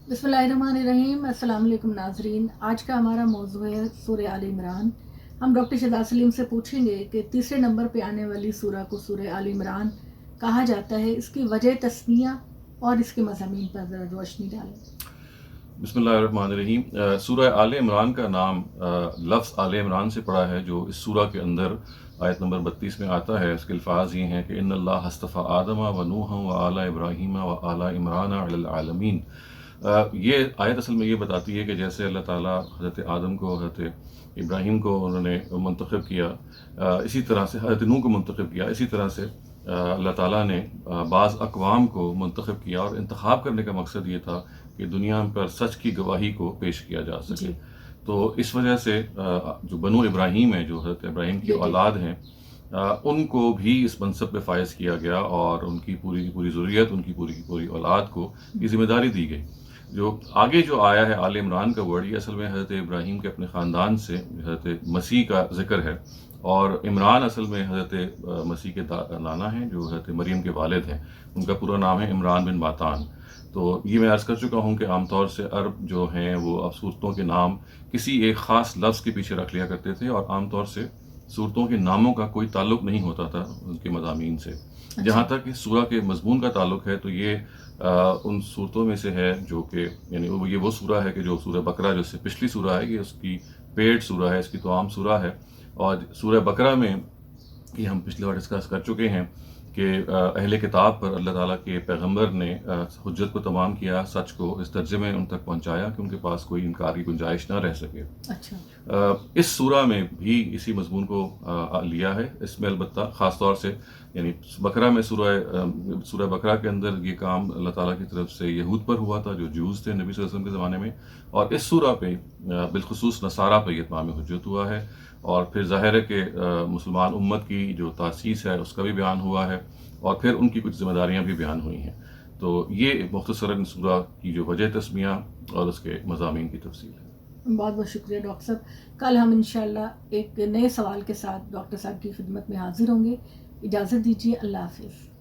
बिस्मिल्लाहिर्रहमानिर्रहीम। अस्सलाम वालेकुम नाजरीन। आज का हमारा मौजू है सूरह आल इमरान। हम डॉक्टर शहजाद सलीम से पूछेंगे कि तीसरे नंबर पे आने वाली सूरह को सूरह आल इमरान कहा जाता है, इसकी वजह तस्मिया और इसके मज़ामीन पर ज़रा रोशनी डालें। बिस्मिल्लाहिर्रहमानिर्रहीम। सूरह आल इमरान का नाम लफ्ज़ आल इमरान से पड़ा है, जो इस सूरह के अंदर आयत नंबर 32 में आता है। इसके अल्फाज ये हैं कि इन्नल्लाह हस्तफ़ा आदम व नूह व आला इब्राहीम व आला इमरान अलल आलमीन। ये आयत असल में ये बताती है कि जैसे अल्लाह ताला हज़रत आदम को, हज़रत इब्राहीम को उन्होंने मुंतखब किया, इसी तरह से हज़रत नूह को मुंतखब किया, इसी तरह से अल्लाह ताला ने बाज़ अक़वाम को मुंतखब किया। और इंतख़ाब करने का मकसद ये था कि दुनिया पर सच की गवाही को पेश किया जा सके। तो इस वजह से जो बनु इब्राहीम है, जो हज़रत इब्राहीम की औलाद हैं, उनको भी इस मनसब पे फायज किया गया और उनकी पूरी की पूरी ज़ुर्रियत, उनकी पूरी की पूरी औलाद को ये ज़िम्मेदारी दी गई। जो आगे जो आया है आल इमरान का वर्ड, ये असल में हज़रत इब्राहीम के अपने ख़ानदान से हज़रत मसीह का ज़िक्र है। और इमरान असल में हज़रत मसीह के नाना हैं, जो हज़रत मरियम के वालिद हैं। उनका पूरा नाम है इमरान बिन बातान। तो ये मैं अर्ज़ कर चुका हूँ कि आमतौर से अरब जो हैं वो अब सूरतों के नाम किसी एक ख़ास लफ्ज़ के पीछे रख लिया करते थे, और आमतौर से सूरतों के नामों का कोई ताल्लुक़ नहीं होता था उनके मज़ामीन से। जहाँ तक इस सूरह के मज़मून का ताल्लुक़ है, तो ये उन सूरतों में से है जो कि यानी वो सूरह है कि जो सूरह बकरा, जो इससे पिछली सूरह है, ये उसकी पेड सूरह है, इसकी तो आम सूरह है। और सूरह बकरा में ये हम पिछले बार डिस्कस कर चुके हैं कि अहले किताब पर अल्लाह ताला के पैगंबर ने हुज्जत को तमाम किया, सच को इस दर्जे में उन तक पहुंचाया कि उनके पास कोई इनकार की गुंजाइश ना रह सके। अच्छा। इस सूरह में भी इसी मजमून को लिया है। इसमें अलबत्ता ख़ास तौर से यानी बकरा में सूरह बकरा के अंदर ये काम अल्लाह ताला की तरफ से यहूद पर हुआ था, जो जूस थे नबी सल्लल्लाहु अलैहि वसल्लम के ज़माने में। और इस सूरह पे बिलखुसूस नसारा पे ये तमाम हुज्जत हुआ है। और फिर ज़ाहिर है कि मुसलमान उम्मत की जो तासीस है उसका भी बयान हुआ है, और फिर उनकी कुछ ज़िम्मेदारियाँ भी बयान हुई हैं। तो ये मुख्तसरन सूरह की जो वजह तस्मिया और उसके मज़ामीन की तफसील है। बहुत बहुत शुक्रिया डॉक्टर साहब। कल हम इंशाल्लाह एक नए सवाल के साथ डॉक्टर साहब की खिदमत में हाजिर होंगे। इजाज़त दीजिए। अल्लाह हाफ़िज़।